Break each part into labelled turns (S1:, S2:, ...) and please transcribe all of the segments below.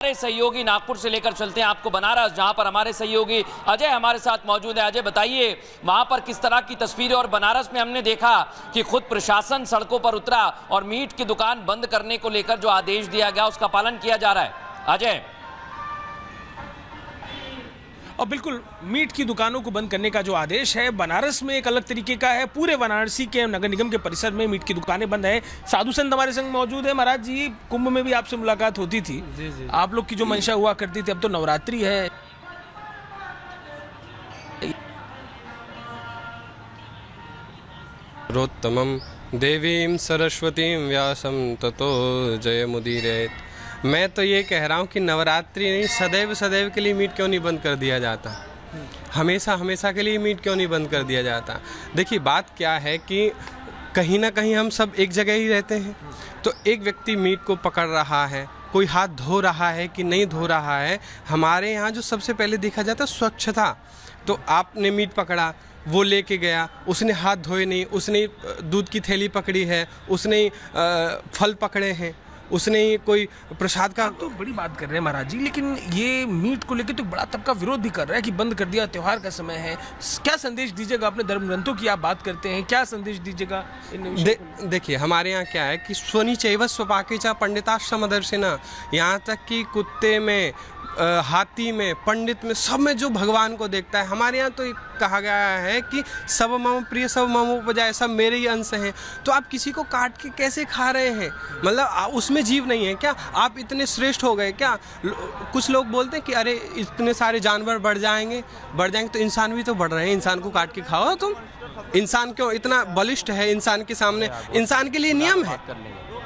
S1: हमारे सहयोगी नागपुर से लेकर चलते हैं आपको बनारस, जहां पर हमारे सहयोगी अजय हमारे साथ मौजूद है। अजय बताइए वहां पर किस तरह की तस्वीरें, और बनारस में हमने देखा कि खुद प्रशासन सड़कों पर उतरा और मीट की दुकान बंद करने को लेकर जो आदेश दिया गया उसका पालन किया जा रहा है। अजय।
S2: और बिल्कुल मीट की दुकानों को बंद करने का जो आदेश है बनारस में एक अलग तरीके का है। पूरे वाराणसी के नगर निगम के परिसर में मीट की दुकानें बंद है। साधु संत हमारे संग मौजूद है। महाराज जी, कुंभ में भी आपसे मुलाकात होती थी। जी। आप लोग की जो मंशा हुआ करती थी, अब तो नवरात्रि है।
S3: रोत्तमं देवीं सरस्वतीं व्यासं ततो जयमुदीरयेत्। मैं तो ये कह रहा हूँ कि नवरात्रि नहीं, सदैव सदैव के लिए मीट क्यों नहीं बंद कर दिया जाता? हमेशा हमेशा के लिए मीट क्यों नहीं बंद कर दिया जाता? देखिए, बात क्या है कि कहीं ना कहीं हम सब एक जगह ही रहते हैं, तो एक व्यक्ति मीट को पकड़ रहा है, कोई हाथ धो रहा है कि नहीं धो रहा है। हमारे यहाँ जो सबसे पहले देखा जाता है स्वच्छता। तो आपने मीट पकड़ा, वो लेके गया, उसने हाथ धोए नहीं, उसने दूध की थैली पकड़ी है, उसने फल पकड़े हैं, उसने कोई प्रसाद का।
S2: तो बड़ी बात कर रहे हैं महाराज जी, लेकिन ये मीट को लेकर तो बड़ा तबका विरोध भी कर रहा है कि बंद कर दिया, त्योहार का समय है। क्या संदेश दीजिएगा? अपने धर्म ग्रंथों की आप बात करते हैं, क्या संदेश दीजिएगा?
S3: देखिए, हमारे यहाँ क्या है कि स्वनी चैव स्वपाके चा पंडिताश्रम दर्शिना। यहाँ तक कि कुत्ते में, हाथी में, पंडित में, सब में जो भगवान को देखता है। हमारे यहाँ तो कहा गया है कि सब मम प्रिय सब मम उपजाए, सब मेरे ही अंश हैं। तो आप किसी को काट के कैसे खा रहे हैं? मतलब उसमें जीव नहीं है क्या? आप इतने श्रेष्ठ हो गए क्या? कुछ लोग बोलते हैं कि अरे इतने सारे जानवर बढ़ जाएंगे, तो इंसान भी तो बढ़ रहे हैं, इंसान को काट के खाओ तुम। इंसान क्यों इतना बलिष्ठ है? इंसान के सामने, इंसान के लिए नियम है।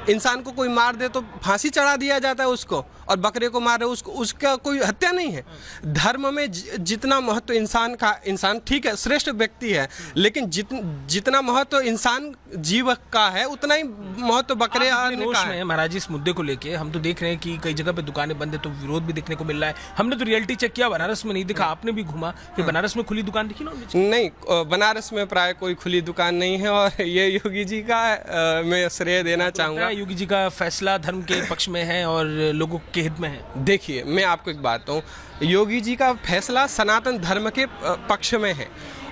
S3: इंसान को कोई मार दे तो फांसी चढ़ा दिया जाता है उसको, और बकरे को मार रहे उसको, उसका कोई हत्या नहीं है। धर्म में जितना महत्व इंसान का, इंसान ठीक है, श्रेष्ठ व्यक्ति है, लेकिन जितना महत्व इंसान जीव का है उतना ही महत्व बकरे का है।
S2: महाराज जी, इस मुद्दे को लेके हम तो देख रहे हैं कि कई जगह पे दुकानें बंद है, तो विरोध भी देखने को मिल रहा है। हमने तो रियलिटी चेक किया, बनारस में नहीं दिखा। आपने भी घूमा कि बनारस में खुली दुकान दिखी?
S3: नहीं, बनारस में प्राय कोई खुली दुकान नहीं है, और ये योगी जी का मैं श्रेय देना चाहूँगा।
S2: योगी जी का फैसला धर्म के पक्ष में है और लोगों के हित में है।
S3: देखिए, मैं आपको एक बात कहूँ, योगी जी का फैसला सनातन धर्म के पक्ष में है,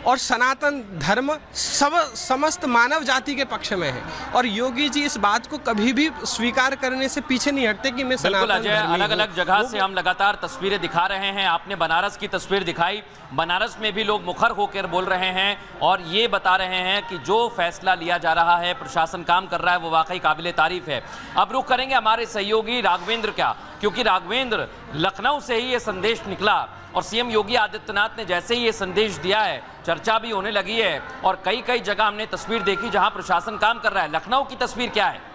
S3: और सनातन धर्म समस्त मानव जाति के पक्ष में है, और योगी जी इस बात को कभी भी स्वीकार करने से पीछे नहीं हटते कि मैं सनातन धर्मी हूं।
S1: अलग अलग जगह से हम लगातार तस्वीरें दिखा रहे हैं। आपने बनारस की तस्वीर दिखाई, बनारस में भी लोग मुखर होकर बोल रहे हैं और ये बता रहे हैं कि जो फैसला लिया जा रहा है, प्रशासन काम कर रहा है, वो वाकई काबिले तारीफ है। अब रुख करेंगे हमारे सहयोगी राघवेंद्र का, क्योंकि राघवेंद्र, लखनऊ से ही ये संदेश निकला और सीएम योगी आदित्यनाथ ने जैसे ही ये संदेश दिया है, चर्चा भी होने लगी है, और कई जगह हमने तस्वीर देखी जहां प्रशासन काम कर रहा है। लखनऊ की तस्वीर क्या है?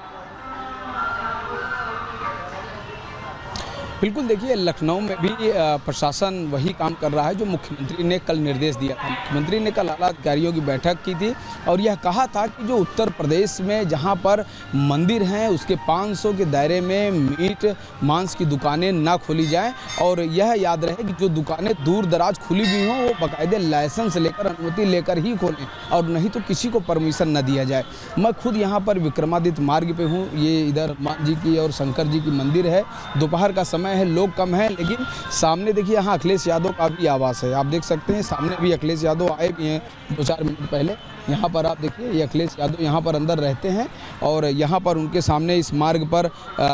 S4: बिल्कुल, देखिए, लखनऊ में भी प्रशासन वही काम कर रहा है जो मुख्यमंत्री ने कल निर्देश दिया था। मुख्यमंत्री ने कल आला अधिकारियों की बैठक की थी और यह कहा था कि जो उत्तर प्रदेश में जहां पर मंदिर हैं उसके 500 के दायरे में मीट मांस की दुकानें ना खोली जाएं, और यह याद रहे कि जो दुकानें दूर दराज खुली भी हों वो बाकायदे लाइसेंस लेकर, अनुमति लेकर ही खोलें, और नहीं तो किसी को परमिशन न दिया जाए। मैं खुद यहाँ पर विक्रमादित्य मार्ग पे हूँ। ये इधर हनुमान जी की और शंकर जी की मंदिर है। दोपहर का समय है, लोग कम हैं, लेकिन सामने देखिए यहाँ अखिलेश यादव का भी आवास है। आप देख सकते हैं सामने भी अखिलेश यादव आए भी हैं 2-4 मिनट पहले। यहाँ पर आप देखिए, ये अखिलेश यादव यहाँ पर अंदर रहते हैं, और यहाँ पर उनके सामने इस मार्ग पर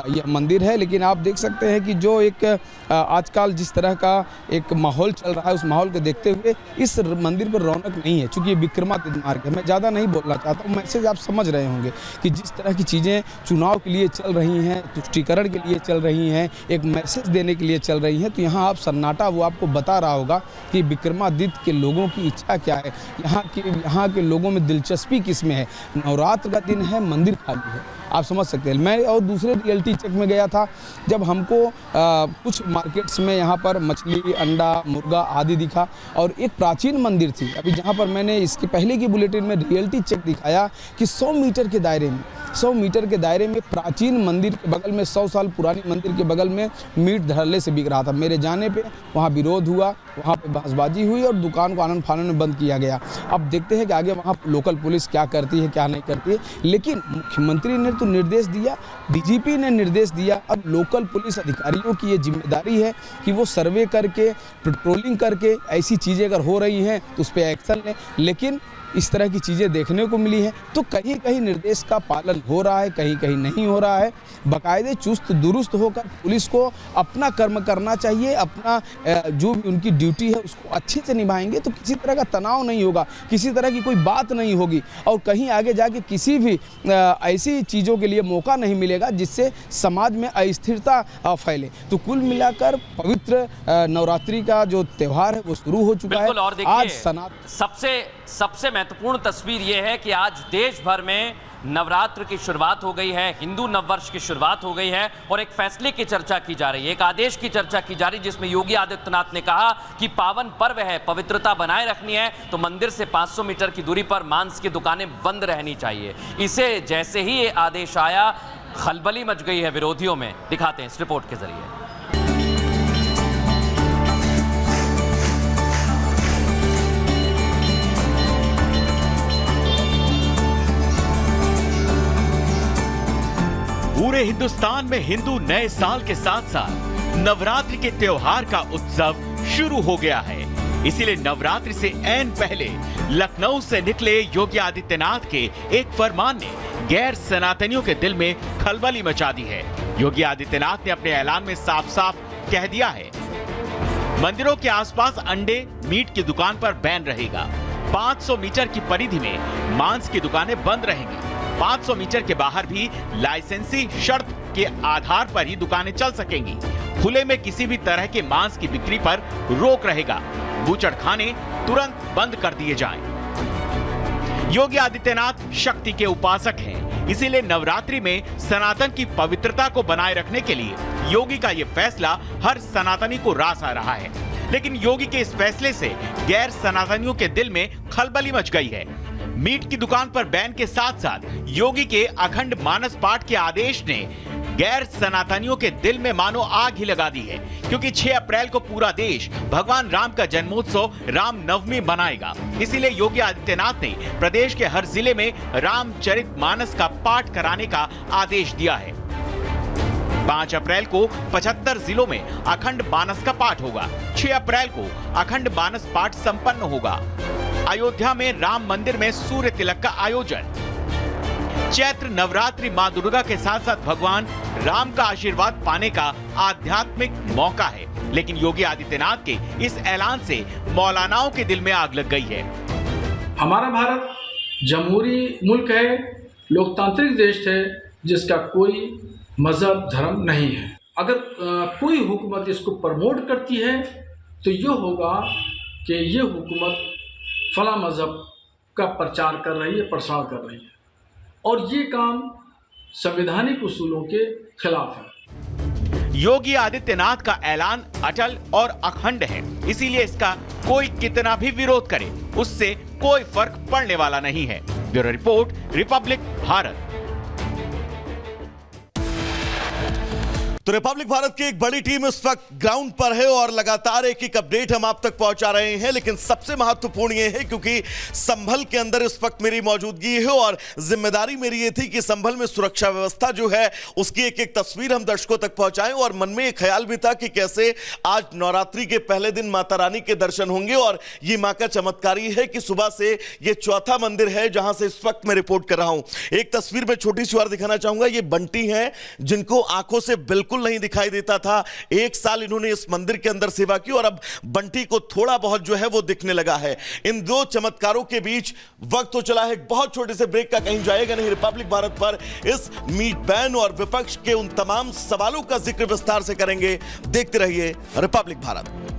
S4: यह मंदिर है। लेकिन आप देख सकते हैं कि जो एक आजकल जिस तरह का एक माहौल चल रहा है, उस माहौल को देखते हुए इस मंदिर पर रौनक नहीं है, चूँकि ये विक्रमादित्य मार्ग है। मैं ज़्यादा नहीं बोलना चाहता हूँ, मैसेज आप समझ रहे होंगे कि जिस तरह की चीज़ें चुनाव के लिए चल रही हैं, तुष्टीकरण के लिए चल रही हैं, एक मैसेज देने के लिए चल रही हैं, तो यहाँ आप सन्नाटा वो आपको बता रहा होगा कि विक्रमादित्य के लोगों की इच्छा क्या है, यहाँ के लोगों में दिलचस्पी किस में है। नवरात्र का दिन है, मंदिर खाली है, आप समझ सकते हैं। मैं और दूसरे रियलिटी चेक में गया था, जब हमको कुछ मार्केट्स में यहाँ पर मछली, अंडा, मुर्गा आदि दिखा, और एक प्राचीन मंदिर थी। अभी जहाँ पर मैंने इसके पहले की बुलेटिन में रियलिटी चेक दिखाया कि 100 मीटर के दायरे में 100 मीटर के दायरे में प्राचीन मंदिर के बगल में 100 साल पुरानी मंदिर के बगल में मीट धड़ल्ले से बिक रहा था। मेरे जाने पे वहाँ विरोध हुआ, वहाँ पे बहसबाजी हुई और दुकान को आनन फानन में बंद किया गया। अब देखते हैं कि आगे वहाँ लोकल पुलिस क्या करती है क्या नहीं करती है, लेकिन मुख्यमंत्री ने तो निर्देश दिया, डीजीपी ने निर्देश दिया। अब लोकल पुलिस अधिकारियों की ये जिम्मेदारी है कि वो सर्वे करके, पेट्रोलिंग करके ऐसी चीज़ें अगर हो रही हैं तो उस पर एक्शन लें। लेकिन इस तरह की चीज़ें देखने को मिली हैं तो कहीं कहीं निर्देश का पालन हो रहा है, कहीं कहीं नहीं हो रहा है। बाकायदे चुस्त दुरुस्त होकर पुलिस को अपना कर्म करना चाहिए, अपना जो भी उनकी ड्यूटी है उसको अच्छे से निभाएंगे तो किसी तरह का तनाव नहीं होगा, किसी तरह की कोई बात नहीं होगी और कहीं आगे जाके किसी भी ऐसी चीज़ों के लिए मौका नहीं मिलेगा जिससे समाज में अस्थिरता फैले। तो कुल मिलाकर पवित्र नवरात्रि का जो त्यौहार है वो शुरू हो चुका है।
S1: और देखिए सबसे महत्वपूर्ण तस्वीर यह है कि आज देश भर में नवरात्र की शुरुआत हो गई है, हिंदू नववर्ष की शुरुआत हो गई है और एक फैसले की चर्चा की जा रही है, एक आदेश की चर्चा की जा रही है जिसमें योगी आदित्यनाथ ने कहा कि पावन पर्व है, पवित्रता बनाए रखनी है तो मंदिर से 500 मीटर की दूरी पर मांस की दुकानें बंद रहनी चाहिए। इसे जैसे ही ये आदेश आया खलबली मच गई है विरोधियों में। दिखाते हैं इस रिपोर्ट के जरिए।
S5: पूरे हिंदुस्तान में हिंदू नए साल के साथ साथ नवरात्रि के त्योहार का उत्सव शुरू हो गया है। इसीलिए नवरात्रि से ऐन पहले लखनऊ से निकले योगी आदित्यनाथ के एक फरमान ने गैर सनातनियों के दिल में खलबली मचा दी है। योगी आदित्यनाथ ने अपने ऐलान में साफ साफ कह दिया है, मंदिरों के आसपास अंडे, मीट की दुकान पर बैन रहेगा। 500 मीटर की परिधि में मांस की दुकानें बंद रहेंगी। 500 मीटर के बाहर भी लाइसेंसी शर्त के आधार पर ही दुकानें चल सकेंगी। खुले में किसी भी तरह के मांस की बिक्री पर रोक रहेगा। बूचड़खाने तुरंत बंद कर दिए जाएं। योगी आदित्यनाथ शक्ति के उपासक हैं, इसीलिए नवरात्रि में सनातन की पवित्रता को बनाए रखने के लिए योगी का यह फैसला हर सनातनी को रास आ रहा है। लेकिन योगी के इस फैसले से गैर सनातनियों के दिल में खलबली मच गई है। मीट की दुकान पर बैन के साथ साथ योगी के अखंड मानस पाठ के आदेश ने गैर सनातनियों के दिल में मानो आग ही लगा दी है, क्योंकि 6 अप्रैल को पूरा देश भगवान राम का जन्मोत्सव राम नवमी मनाएगा। इसीलिए योगी आदित्यनाथ ने प्रदेश के हर जिले में रामचरितमानस का पाठ कराने का आदेश दिया है। 5 अप्रैल को 75 जिलों में अखंड मानस का पाठ होगा। 6 अप्रैल को अखंड मानस पाठ संपन्न होगा। अयोध्या में राम मंदिर में सूर्य तिलक का आयोजन। चैत्र नवरात्रि मां दुर्गा के साथ साथ भगवान राम का आशीर्वाद पाने का आध्यात्मिक मौका है। लेकिन योगी आदित्यनाथ के इस ऐलान से मौलानाओं के दिल में आग लग गई है।
S6: हमारा भारत जमहूरी मुल्क है, लोकतांत्रिक देश है जिसका कोई मजहब धर्म नहीं है। अगर कोई हुकूमत इसको प्रमोट करती है तो ये होगा कि ये हुकूमत फला मजहब का प्रचार कर रही है, प्रसार कर रही है और ये काम संवैधानिक उसूलों के खिलाफ है।
S5: योगी आदित्यनाथ का ऐलान अटल और अखंड है, इसीलिए इसका कोई कितना भी विरोध करे उससे कोई फर्क पड़ने वाला नहीं है। Bureau report, Republic Bharat.
S7: तो रिपब्लिक भारत की एक बड़ी टीम इस वक्त ग्राउंड पर है और लगातार एक अपडेट हम आप तक पहुंचा रहे हैं। लेकिन सबसे महत्वपूर्ण यह है क्योंकि संभल के अंदर इस वक्त मेरी मौजूदगी है और जिम्मेदारी मेरी ये थी कि संभल में सुरक्षा व्यवस्था जो है उसकी एक तस्वीर हम दर्शकों तक पहुंचाएं। और मन में एक ख्याल भी था कि कैसे आज नवरात्रि के पहले दिन माता रानी के दर्शन होंगे। और ये मां का चमत्कारी है कि सुबह से ये चौथा मंदिर है जहां से इस वक्त मैं रिपोर्ट कर रहा हूं। एक तस्वीर में छोटी सी और दिखाना चाहूंगा। ये बंटी हैं जिनको आंखों से बिल्कुल नहीं दिखाई देता था। 1 साल इन्होंने इस मंदिर के अंदर सेवा की और अब बंटी को थोड़ा बहुत जो है वो दिखने लगा है। इन दो चमत्कारों के बीच वक्त तो चला है बहुत छोटे से ब्रेक का, कहीं जाएगा नहीं। रिपब्लिक भारत पर इस मीट बैन और विपक्ष के उन तमाम सवालों का जिक्र विस्तार से करेंगे। देखते रहिए रिपब्लिक भारत।